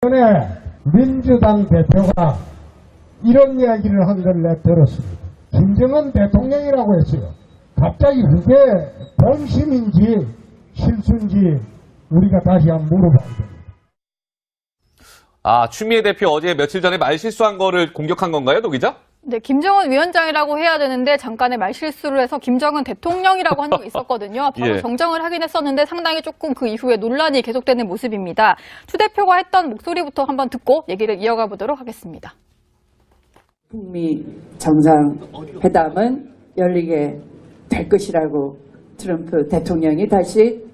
전에 민주당 대표가 이런 이야기를 한 걸 내가 들었습니다. 김정은 대통령이라고 했어요. 갑자기 그게 본심인지 실수인지 우리가 다시 한번 물어봐야 됩니다. 아, 추미애 대표 어제 며칠 전에 말실수한 거를 공격한 건가요, 노 기자? 네, 김정은 위원장이라고 해야 되는데 잠깐의 말실수를 해서 김정은 대통령이라고 한 적이 있었거든요. 바로 예. 정정을 하긴 했었는데 상당히 조금 그 이후에 논란이 계속되는 모습입니다. 추 대표가 했던 목소리부터 한번 듣고 얘기를 이어가 보도록 하겠습니다. 북미 정상회담은 열리게 될 것이라고 트럼프 대통령이 다시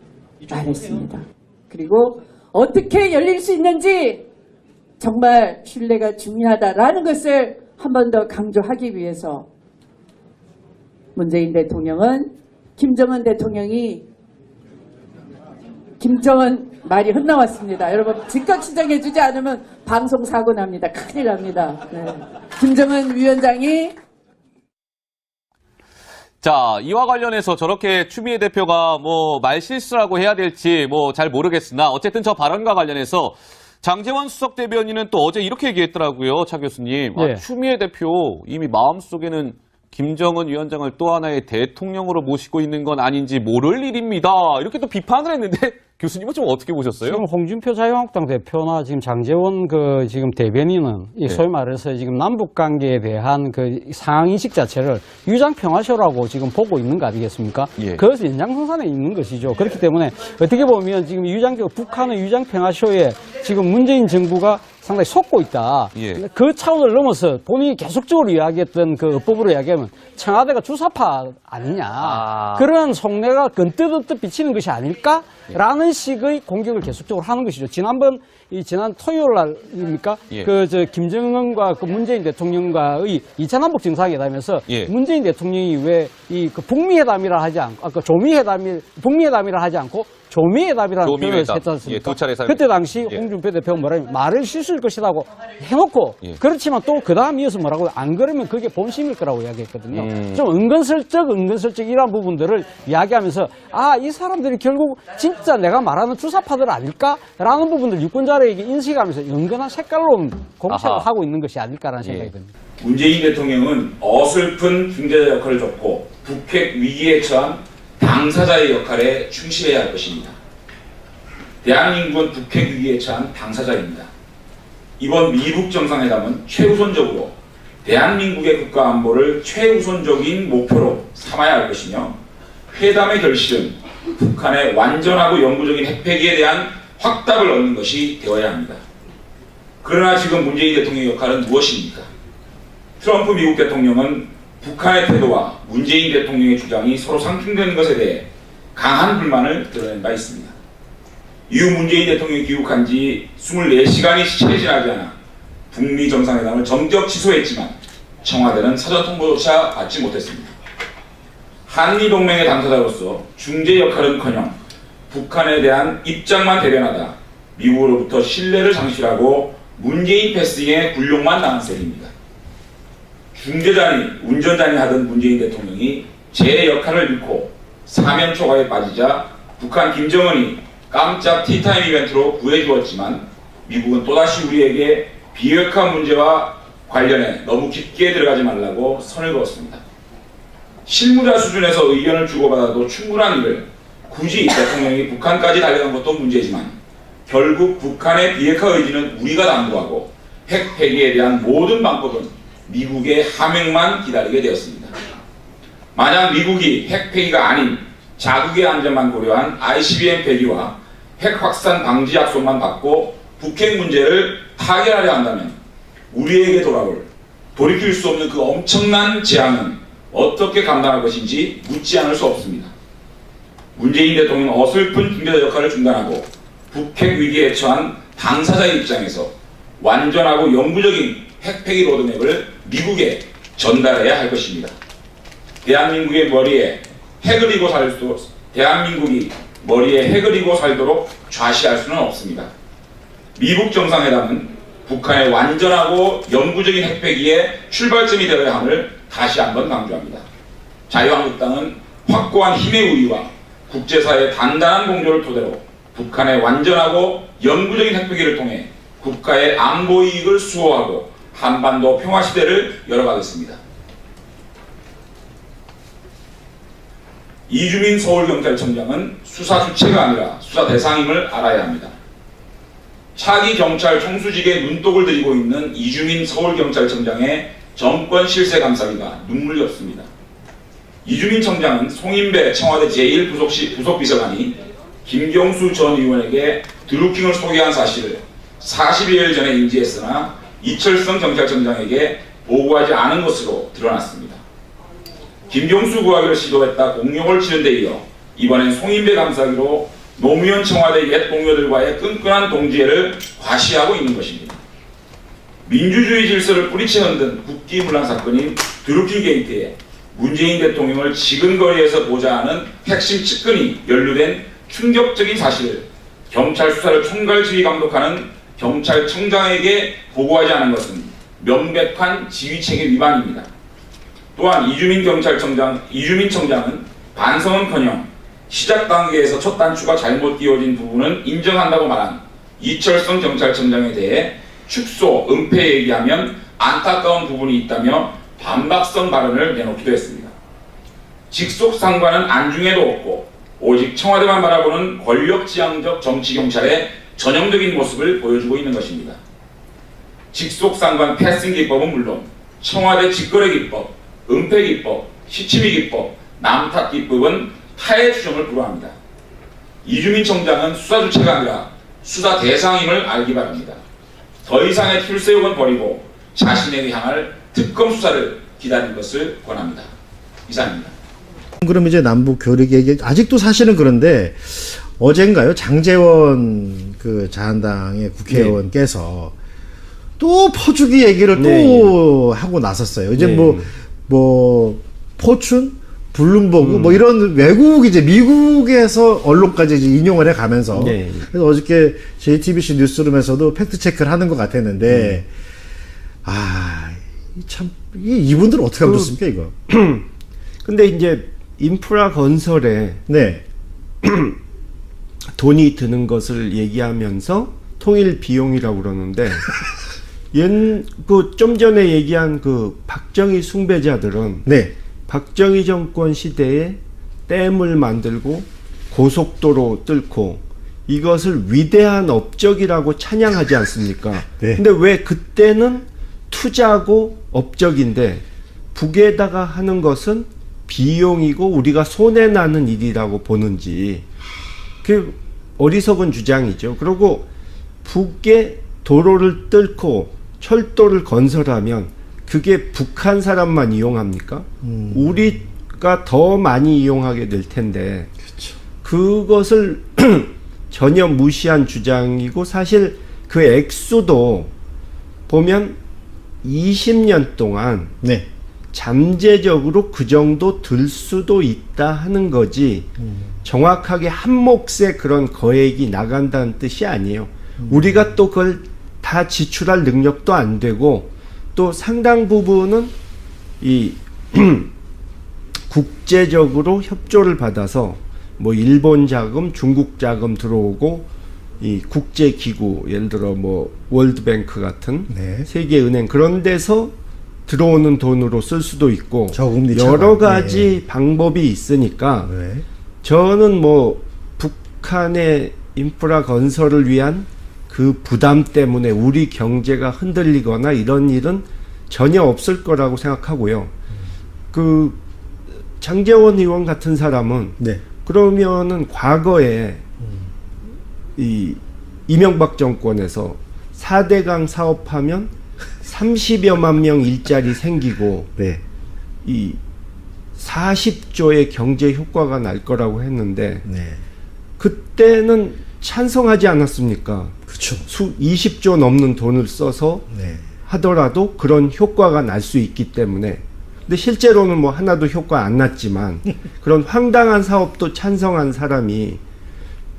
말했습니다. 그리고 어떻게 열릴 수 있는지 정말 신뢰가 중요하다라는 것을 한 번 더 강조하기 위해서 문재인 대통령은 김정은 말이 흩나왔습니다. 여러분 즉각 시정해주지 않으면 방송 사고 납니다. 큰일 납니다. 네. 김정은 위원장이 자, 이와 관련해서 저렇게 추미애 대표가 뭐 말실수라고 해야 될지 뭐 잘 모르겠으나 어쨌든 저 발언과 관련해서 장제원 수석 대변인은 또 어제 이렇게 얘기했더라고요, 차 교수님. 예. 아, 추미애 대표 이미 마음속에는 김정은 위원장을 또 하나의 대통령으로 모시고 있는 건 아닌지 모를 일입니다. 이렇게 또 비판을 했는데 교수님은 좀 어떻게 보셨어요? 지금 홍준표 자유한국당 대표나 지금 장제원 지금 대변인은 이 소위 말해서 지금 남북 관계에 대한 그 상황 인식 자체를 유장 평화쇼라고 지금 보고 있는 거 아니겠습니까? 예. 그것이 연장선상에 있는 것이죠. 그렇기 때문에 어떻게 보면 지금 북한의 유장 평화쇼에 지금 문재인 정부가 상당히 속고 있다. 예. 그 차원을 넘어서 본인이 계속적으로 이야기했던 그 법으로 이야기하면 청와대가 주사파 아니냐. 그런 속내가 건뜻언뜻 비치는 것이 아닐까라는 식의 공격을 계속적으로 하는 것이죠. 지난 토요일 날입니까? 예. 김정은과 그 문재인 대통령과의 2차 남북 정상회담에서 예. 문재인 대통령이 왜 그 북미회담이라 하지 않고 북미회담이라 하지 않고 조미회담이라는 표현을 조미회담. 했지 않습니까? 예, 두 차례 사용. 그때 당시 예. 홍준표 대표가 뭐라면 말을 실수일 것이라고 해놓고 예. 그렇지만 또 그 다음 이어서 뭐라고 안 그러면 그게 본심일 거라고 이야기했거든요. 좀 은근슬쩍 이런 부분들을 이야기하면서 이 사람들이 결국 진짜 내가 말하는 주사파들 아닐까라는 부분들 유권자에게 인식하면서 은근한 색깔로 공세를 하고 있는 것이 아닐까라는 생각이 듭니다. 문재인 대통령은 어설픈 중재자 역할을 줬고 북핵 위기에 처한 당사자의 역할에 충실해야 할 것입니다. 대한민국은 북핵 위기에 처한 당사자입니다. 이번 미북 정상회담은 최우선적으로 대한민국의 국가 안보를 최우선적인 목표로 삼아야 할 것이며 회담의 결실은 북한의 완전하고 영구적인 핵폐기에 대한 확답을 얻는 것이 되어야 합니다. 그러나 지금 문재인 대통령의 역할은 무엇입니까? 트럼프 미국 대통령은 북한의 태도와 문재인 대통령의 주장이 서로 상충되는 것에 대해 강한 불만을 드러낸 바 있습니다. 이후 문재인 대통령이 귀국한 지 24시간이 채 지나지 않아 북미 정상회담을 정적 취소했지만 청와대는 사전 통보조차 받지 못했습니다. 한미동맹의 당사자로서 중재 역할은커녕 북한에 대한 입장만 대변하다 미국으로부터 신뢰를 상실하고 문재인 패싱의 굴욕만 당한 셈입니다. 중재자니 운전자니 하던 문재인 대통령이 제 역할을 잃고 사면 초과에 빠지자 북한 김정은이 깜짝 티타임 이벤트로 구해주었지만 미국은 또다시 우리에게 비핵화 문제와 관련해 너무 깊게 들어가지 말라고 선을 그었습니다. 실무자 수준에서 의견을 주고받아도 충분한 일을 굳이 대통령이 북한까지 달려간 것도 문제지만 결국 북한의 비핵화 의지는 우리가 당부하고 핵 폐기에 대한 모든 방법은 미국의 하명만 기다리게 되었습니다. 만약 미국이 핵 폐기가 아닌 자국의 안전만 고려한 ICBM 폐기와 핵 확산 방지 약속만 받고 북핵 문제를 타결하려 한다면 우리에게 돌이킬 수 없는 그 엄청난 재앙은 어떻게 감당할 것인지 묻지 않을 수 없습니다. 문재인 대통령은 어설픈 중재자 역할을 중단하고 북핵 위기에 처한 당사자의 입장에서 완전하고 영구적인 핵폐기 로드맵을 미국에 전달해야 할 것입니다. 대한민국이 머리에 핵을 이고 살도록 좌시할 수는 없습니다. 미북 정상회담은 북한의 완전하고 영구적인 핵폐기의 출발점이 되어야 함을 다시 한번 강조합니다. 자유한국당은 확고한 힘의 우위와 국제사회의 단단한 공조를 토대로 북한의 완전하고 영구적인 핵폐기를 통해 국가의 안보 이익을 수호하고 한반도 평화 시대를 열어가겠습니다. 이주민 서울경찰청장은 수사 주체가 아니라 수사 대상임을 알아야 합니다. 차기 경찰 총수직에 눈독을 들이고 있는 이주민 서울경찰청장의 정권 실세 감싸기가 눈물이 없습니다. 이주민 청장은 송인배 청와대 제1부속비서관이 김경수 전 의원에게 드루킹을 소개한 사실을 40여일 전에 인지했으나 이철성 경찰청장에게 보고하지 않은 것으로 드러났습니다. 김경수 구하기를 시도했다 공룡을 치는 데 이어 이번엔 송인배 감싸기로 노무현 청와대 옛 동료들과의 끈끈한 동지애를 과시하고 있는 것입니다. 민주주의 질서를 뿌리채 흔든 국기문란 사건인 드루킹 게이트에 문재인 대통령을 지근거리에서 보자 하는 핵심 측근이 연루된 충격적인 사실을 경찰 수사를 총괄지휘 감독하는 경찰청장에게 보고하지 않은 것은 명백한 지휘체계 위반입니다. 또한 이주민 청장은 반성은커녕 시작 단계에서 첫 단추가 잘못 끼워진 부분은 인정한다고 말한 이철성 경찰청장에 대해 축소, 은폐 얘기하면 안타까운 부분이 있다며 반박성 발언을 내놓기도 했습니다. 직속상관은 안중에도 없고 오직 청와대만 바라보는 권력지향적 정치경찰의 전형적인 모습을 보여주고 있는 것입니다. 직속상관 패싱 기법은 물론 청와대 직거래 기법, 은폐 기법, 시치미 기법, 남탓 기법은 타의 추정을 불허합니다. 이주민 청장은 수사 주체가 아니라 수사 대상임을 알기 바랍니다. 더 이상의 출세욕은 버리고 자신에게 향할 특검 수사를 기다리는 것을 권합니다. 이상입니다. 그럼 이제 남북 교류 얘기 아직도 사실은 그런데 어젠가요 장제원 그 자한당의 국회의원께서 또 퍼주기 얘기를 또 하고 나섰어요. 이제 뭐 포춘, 블룸버그 뭐 이런 외국 이제 미국에서 언론까지 이제 인용을 해가면서 그래서 어저께 JTBC 뉴스룸에서도 팩트 체크를 하는 것 같았는데 참 이분들은 어떻게 하고 있습니까 이거? 근데 이제 인프라 건설에 돈이 드는 것을 얘기하면서 통일 비용이라고 그러는데 좀 전에 얘기한 그 박정희 숭배자들은 박정희 정권 시대에 댐을 만들고 고속도로 뚫고 이것을 위대한 업적이라고 찬양하지 않습니까? 근데 왜 그때는 투자고 업적인데 북에다가 하는 것은 비용이고 우리가 손해나는 일이라고 보는지 그 어리석은 주장이죠. 그리고 북에 도로를 뚫고 철도를 건설하면 그게 북한 사람만 이용합니까? 우리가 더 많이 이용하게 될 텐데 그것을 전혀 무시한 주장이고 사실 그 액수도 보면 20년 동안 잠재적으로 그 정도 들 수도 있다 하는 거지 정확하게 한 몫의 그런 거액이 나간다는 뜻이 아니에요. 우리가 또 그걸 다 지출할 능력도 안 되고 또 상당 부분은 이 국제적으로 협조를 받아서 뭐 일본 자금, 중국 자금 들어오고 이 국제기구 예를 들어 뭐 월드뱅크 같은 세계은행 그런 데서 들어오는 돈으로 쓸 수도 있고 여러 가지 방법이 있으니까 저는 뭐 북한의 인프라 건설을 위한 그 부담 때문에 우리 경제가 흔들리거나 이런 일은 전혀 없을 거라고 생각하고요. 그 장제원 의원 같은 사람은 그러면은 과거에 이 이명박 정권에서 4대강 사업하면 30여만 명 일자리 생기고 이 40조의 경제 효과가 날 거라고 했는데 그때는 찬성하지 않았습니까? 그렇죠. 20조 넘는 돈을 써서 하더라도 그런 효과가 날 수 있기 때문에 근데 실제로는 뭐 하나도 효과 안 났지만 그런 황당한 사업도 찬성한 사람이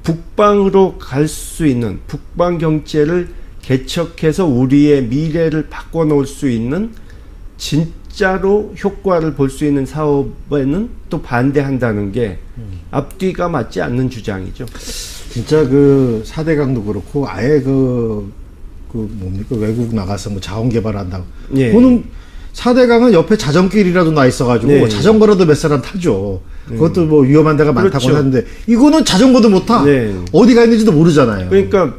북방으로 갈 수 있는 북방 경제를 개척해서 우리의 미래를 바꿔놓을 수 있는 진짜로 효과를 볼 수 있는 사업에는 또 반대한다는 게 앞뒤가 맞지 않는 주장이죠. 진짜 그 4대강도 그렇고 아예 그 그 뭡니까 외국 나가서 뭐 자원 개발한다고. 예. 그거는 4대강은 옆에 자전길이라도 나 있어가지고 네. 자전거라도 몇 사람 타죠. 그것도 뭐 위험한 데가 많다고 그렇죠. 하는데 이거는 자전거도 못 타. 네. 어디가 있는지도 모르잖아요. 그러니까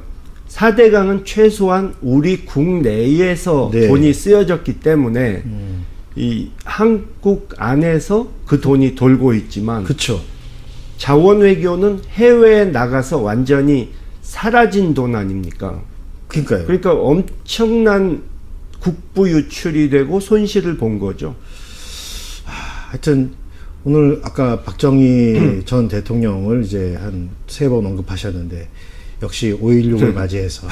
4대강은 최소한 우리 국내에서 네. 돈이 쓰여졌기 때문에 이 한국 안에서 그 돈이 돌고 있지만 그렇죠. 자원 외교는 해외에 나가서 완전히 사라진 돈 아닙니까? 그러니까요. 그러니까 엄청난 국부 유출이 되고 손실을 본 거죠. 하여튼 오늘 아까 박정희 전 대통령을 이제 한 3번 언급하셨는데 역시 5.16을 맞이해서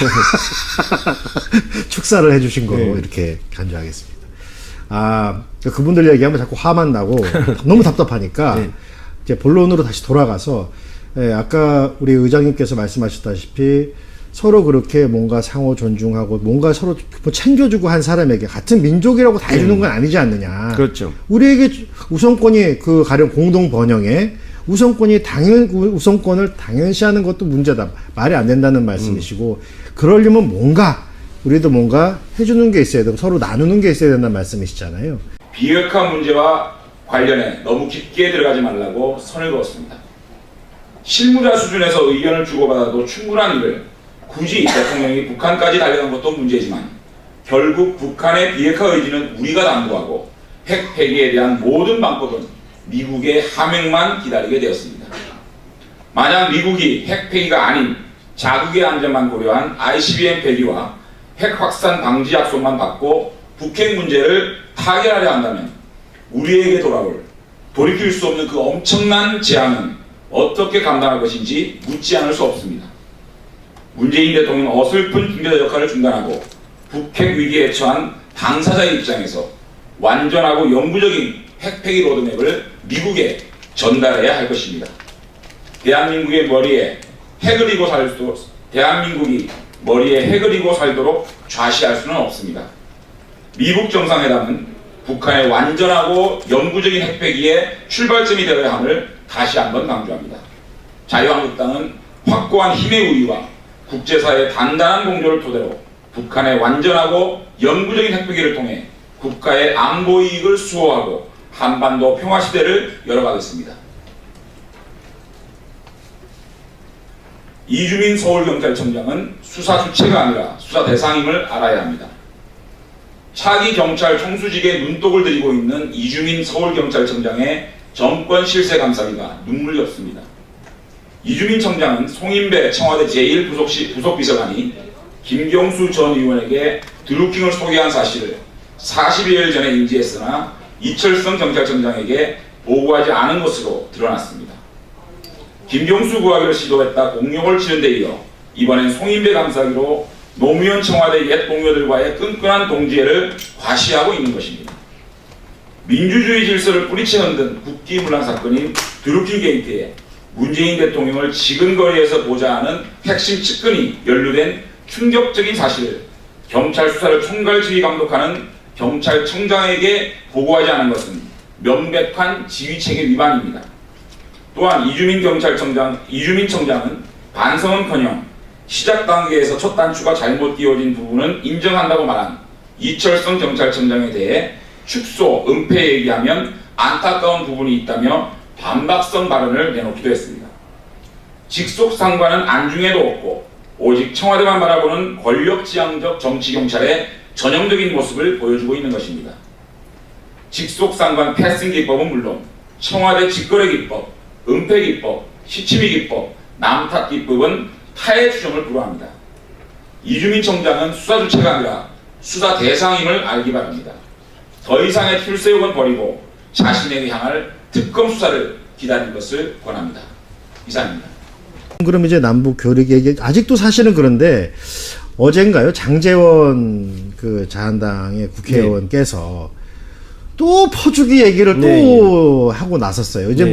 축사를 해주신 거로 네. 이렇게 간주하겠습니다. 아, 그분들 얘기하면 자꾸 화만 나고 너무 답답하니까 네. 이제 본론으로 다시 돌아가서 아까 우리 의장님께서 말씀하셨다시피 서로 그렇게 뭔가 상호 존중하고 뭔가 서로 뭐 챙겨주고 한 사람에게 같은 민족이라고 다 해주는 건 아니지 않느냐. 그렇죠. 우리에게 우선권이 그 가령 공동 번영에 우선권을 당연시하는 것도 문제다. 말이 안 된다는 말씀이시고 그러려면 우리도 뭔가 해주는 게 있어야 되고 서로 나누는 게 있어야 된다는 말씀이시잖아요. 비핵화 문제와 관련해 너무 깊게 들어가지 말라고 선을 그었습니다. 실무자 수준에서 의견을 주고받아도 충분한 일을 굳이 대통령이 북한까지 달려간 것도 문제지만 결국 북한의 비핵화 의지는 우리가 당부하고 핵 폐기에 대한 모든 방법은 미국의 하명만 기다리게 되었습니다. 만약 미국이 핵 폐기가 아닌 자국의 안전만 고려한 ICBM 폐기와 핵 확산 방지 약속만 받고 북핵 문제를 타결하려 한다면 우리에게 돌이킬 수 없는 그 엄청난 재앙은 어떻게 감당할 것인지 묻지 않을 수 없습니다. 문재인 대통령 어설픈 중재자 역할을 중단하고 북핵 위기에 처한 당사자의 입장에서 완전하고 영구적인 핵 폐기 로드맵을 미국에 전달해야 할 것입니다. 대한민국이 머리에 핵을 이고 살도록 좌시할 수는 없습니다. 미국 정상회담은 북한의 완전하고 영구적인 핵 폐기의 출발점이 되어야 함을 다시 한번 강조합니다. 자유한국당은 확고한 힘의 우위와 국제사회의 단단한 공조를 토대로 북한의 완전하고 영구적인 핵 폐기를 통해 국가의 안보 이익을 수호하고 한반도 평화 시대를 열어가겠습니다. 이주민 서울경찰청장은 수사 주체가 아니라 수사 대상임을 알아야 합니다. 차기 경찰 총수직에 눈독을 들이고 있는 이주민 서울경찰청장의 정권 실세 감사기가 눈물겹습니다. 이주민 청장은 송인배 청와대 제1부속비서관이 김경수 전 의원에게 드루킹을 소개한 사실을 40여일 전에 인지했으나 이철성 경찰청장에게 보고하지 않은 것으로 드러났습니다. 김경수 구하기를 시도했다 공룡을 치는 데 이어 이번엔 송인배 감사기로 노무현 청와대 옛 동료들과의 끈끈한 동지애를 과시하고 있는 것입니다. 민주주의 질서를 뿌리채 흔든 국기문란 사건인 드루킹 게이트에 문재인 대통령을 지근거리에서 보자 하는 핵심 측근이 연루된 충격적인 사실을 경찰 수사를 총괄지휘 감독하는 경찰청장에게 보고하지 않은 것은 명백한 지휘체계 위반입니다. 또한 이주민 청장은 반성은커녕 시작 단계에서 첫 단추가 잘못 끼워진 부분은 인정한다고 말한 이철성 경찰청장에 대해 축소, 은폐 얘기하면 안타까운 부분이 있다며 반박성 발언을 내놓기도 했습니다. 직속 상관은 안중에도 없고 오직 청와대만 바라보는 권력지향적 정치경찰의 전형적인 모습을 보여주고 있는 것입니다. 직속 상관 패싱 기법은 물론 청와대 직거래 기법, 은폐 기법, 시치미 기법, 남탓 기법은 타의 추정을 불허합니다. 이주민 청장은 수사 주체가 아니라 수사 대상임을 알기 바랍니다. 더 이상의 출세욕은 버리고 자신에게 향할 특검 수사를 기다릴 것을 권합니다. 이상입니다. 그럼 이제 남북 교류 얘기 아직도 사실은 그런데 어젠가요 장제원 그 자한당의 국회의원께서 또 퍼주기 얘기를 또 하고 나섰어요. 이제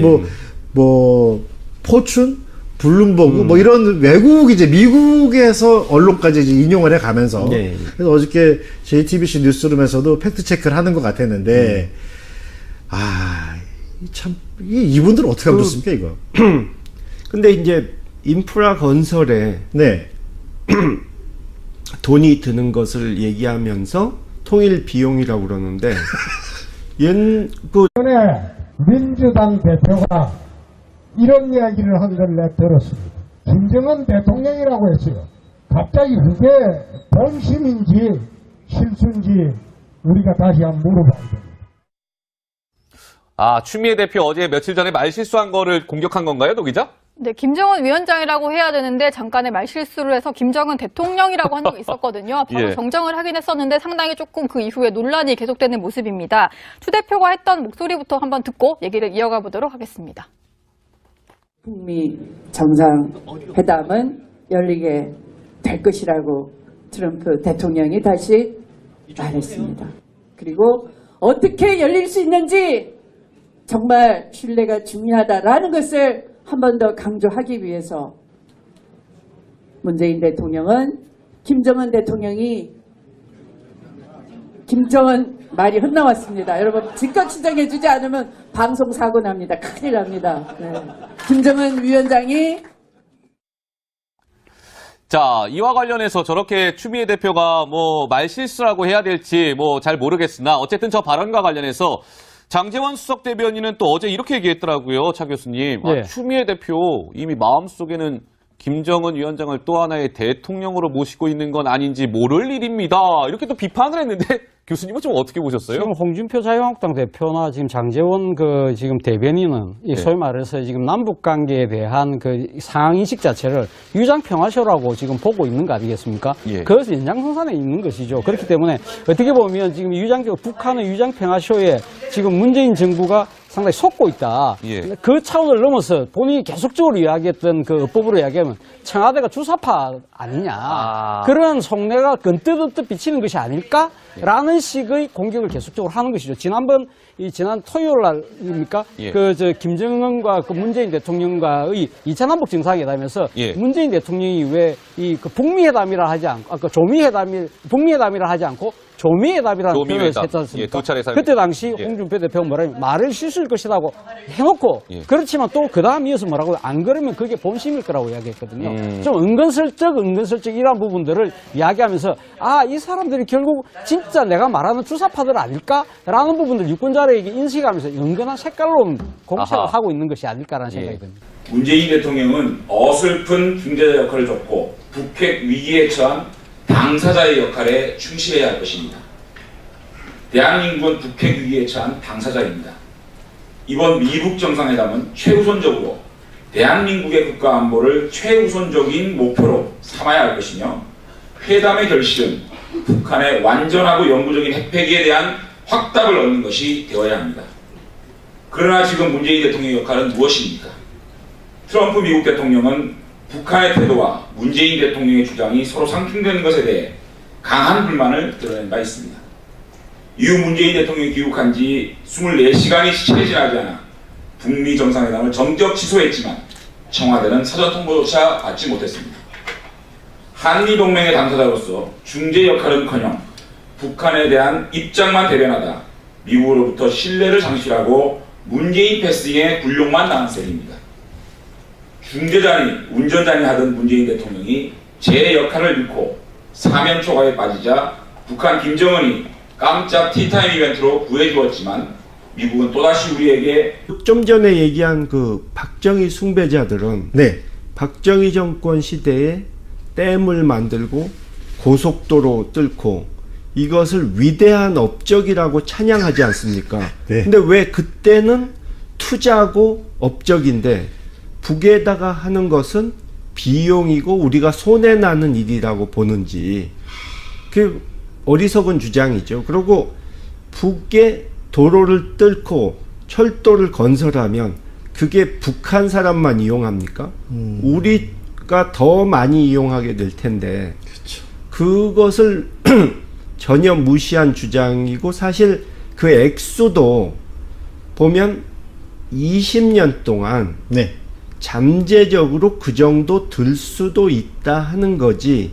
뭐 포춘, 블룸버그 뭐 이런 외국 이제 미국에서 언론까지 이제 인용을 해가면서 그래서 어저께 JTBC 뉴스룸에서도 팩트 체크를 하는 것 같았는데 참 이분들 어떻게 하면 좋습니까 이거? 근데 이제 인프라 건설에 돈이 드는 것을 얘기하면서 통일 비용이라고 그러는데 전에 민주당 대표가 이런 이야기를 한 걸 내가 들었습니다. 김정은 대통령이라고 했어요. 갑자기 그게 본심인지 실수인지 우리가 다시 한번 물어봐야 됩니다. 아, 추미애 대표 어제 며칠 전에 말실수한 거를 공격한 건가요, 노 기자? 네, 김정은 위원장이라고 해야 되는데 잠깐의 말실수를 해서 김정은 대통령이라고 한 적이 있었거든요. 바로 예. 정정을 하긴 했었는데 상당히 조금 그 이후에 논란이 계속되는 모습입니다. 추 대표가 했던 목소리부터 한번 듣고 얘기를 이어가 보도록 하겠습니다. 북미 정상회담은 열리게 될 것이라고 트럼프 대통령이 다시 말했습니다. 그리고 어떻게 열릴 수 있는지 정말 신뢰가 중요하다라는 것을 한 번 더 강조하기 위해서 문재인 대통령은 김정은 말이 흩나왔습니다. 여러분 즉각 시정해주지 않으면 방송 사고 납니다. 큰일 납니다. 네. 김정은 위원장이 자, 이와 관련해서 저렇게 추미애 대표가 뭐 말실수라고 해야 될지 뭐 잘 모르겠으나 어쨌든 저 발언과 관련해서 장제원 수석 대변인은 또 어제 이렇게 얘기했더라고요, 차 교수님. 예. 아, 추미애 대표 이미 마음속에는 김정은 위원장을 또 하나의 대통령으로 모시고 있는 건 아닌지 모를 일입니다. 이렇게 또 비판을 했는데 교수님은 좀 어떻게 보셨어요? 지금 홍준표 자유한국당 대표나 지금 장제원 지금 대변인은 이 소위 말해서 지금 남북 관계에 대한 그 상황 인식 자체를 유장 평화쇼라고 지금 보고 있는 거 아니겠습니까? 예. 그것이 연장선상에 있는 것이죠. 그렇기 때문에 어떻게 보면 지금 북한의 유장 평화쇼에 지금 문재인 정부가 상당히 속고 있다. 예. 그 차원을 넘어서 본인이 계속적으로 이야기했던 그 법으로 이야기하면 청와대가 주사파 아니냐. 그런 속내가 건뜻언뜻 비치는 것이 아닐까라는 식의 공격을 계속적으로 하는 것이죠. 지난 토요일 날입니까? 예. 김정은과 그 문재인 대통령과의 2차 남북 정상회담에서 예. 문재인 대통령이 왜 그 북미회담이라 하지 않고 북미회담이라 하지 않고 조미회담이라는 표현을 조미회담. 했지 않습니까? 예, 두 차례 사용. 그때 당시 예. 홍준표 대표가 뭐라면 말을 실수일 것이라고 해놓고 예. 그렇지만 또 그 다음 이어서 뭐라고 안 그러면 그게 본심일 거라고 이야기했거든요. 좀 은근슬쩍 이러한 부분들을 이야기하면서 이 사람들이 결국 진짜 내가 말하는 주사파들 아닐까라는 부분들 유권자에게 인식하면서 은근한 색깔로 공세를 하고 있는 것이 아닐까라는 생각이 듭니다. 문재인 대통령은 어설픈 중재자 역할을 줬고 북핵 위기에 처한 당사자의 역할에 충실해야 할 것입니다. 대한민국은 북핵 위기에 처한 당사자입니다. 이번 미북 정상회담은 최우선적으로 대한민국의 국가 안보를 최우선적인 목표로 삼아야 할 것이며 회담의 결실은 북한의 완전하고 영구적인 핵폐기에 대한 확답을 얻는 것이 되어야 합니다. 그러나 지금 문재인 대통령의 역할은 무엇입니까? 트럼프 미국 대통령은 북한의 태도와 문재인 대통령의 주장이 서로 상충되는 것에 대해 강한 불만을 드러낸 바 있습니다. 이후 문재인 대통령이 귀국한 지 24시간이 채 지나지 않아 북미 정상회담을 정적 취소했지만 청와대는 사전 통보조차 받지 못했습니다. 한미동맹의 당사자로서 중재 역할은커녕 북한에 대한 입장만 대변하다 미국으로부터 신뢰를 상실하고 문재인 패싱의 굴욕만 당한 셈입니다. 중재자니 운전자니 하던 문재인 대통령이 제 역할을 잃고 사면 초과에 빠지자 북한 김정은이 깜짝 티타임 이벤트로 구해주었지만 미국은 또다시 우리에게 좀 전에 얘기한 그 박정희 숭배자들은 네. 박정희 정권 시대에 댐을 만들고 고속도로 뚫고 이것을 위대한 업적이라고 찬양하지 않습니까? 네. 근데 왜 그때는 투자고 업적인데 북에다가 하는 것은 비용이고 우리가 손해나는 일이라고 보는지 그 어리석은 주장이죠. 그리고 북에 도로를 뚫고 철도를 건설하면 그게 북한 사람만 이용합니까? 우리가 더 많이 이용하게 될 텐데 그것을 전혀 무시한 주장이고 사실 그 액수도 보면 20년 동안 네. 잠재적으로 그 정도 들 수도 있다 하는 거지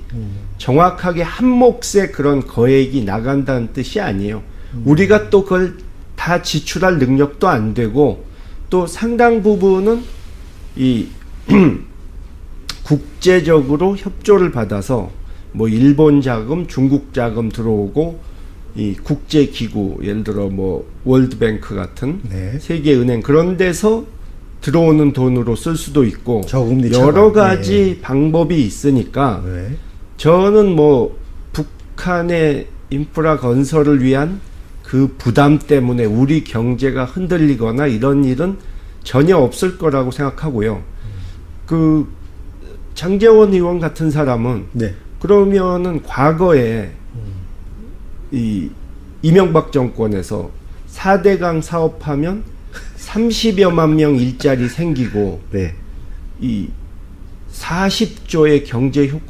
정확하게 한 몫의 그런 거액이 나간다는 뜻이 아니에요. 우리가 또 그걸 다 지출할 능력도 안 되고 또 상당 부분은 이 국제적으로 협조를 받아서 뭐 일본 자금, 중국 자금 들어오고 이 국제 기구 예를 들어 뭐 월드뱅크 같은 네. 세계은행 그런 데서 들어오는 돈으로 쓸 수도 있고 저금리 여러 차감. 가지 방법이 있으니까 네. 저는 뭐 북한의 인프라 건설을 위한 그 부담 때문에 우리 경제가 흔들리거나 이런 일은 전혀 없을 거라고 생각하고요. 그 장제원 의원 같은 사람은 네. 그러면은 과거에 이 이명박 정권에서 4대강 사업하면 30여만 명 일자리 생기고 네. 이 40조의 경제 효과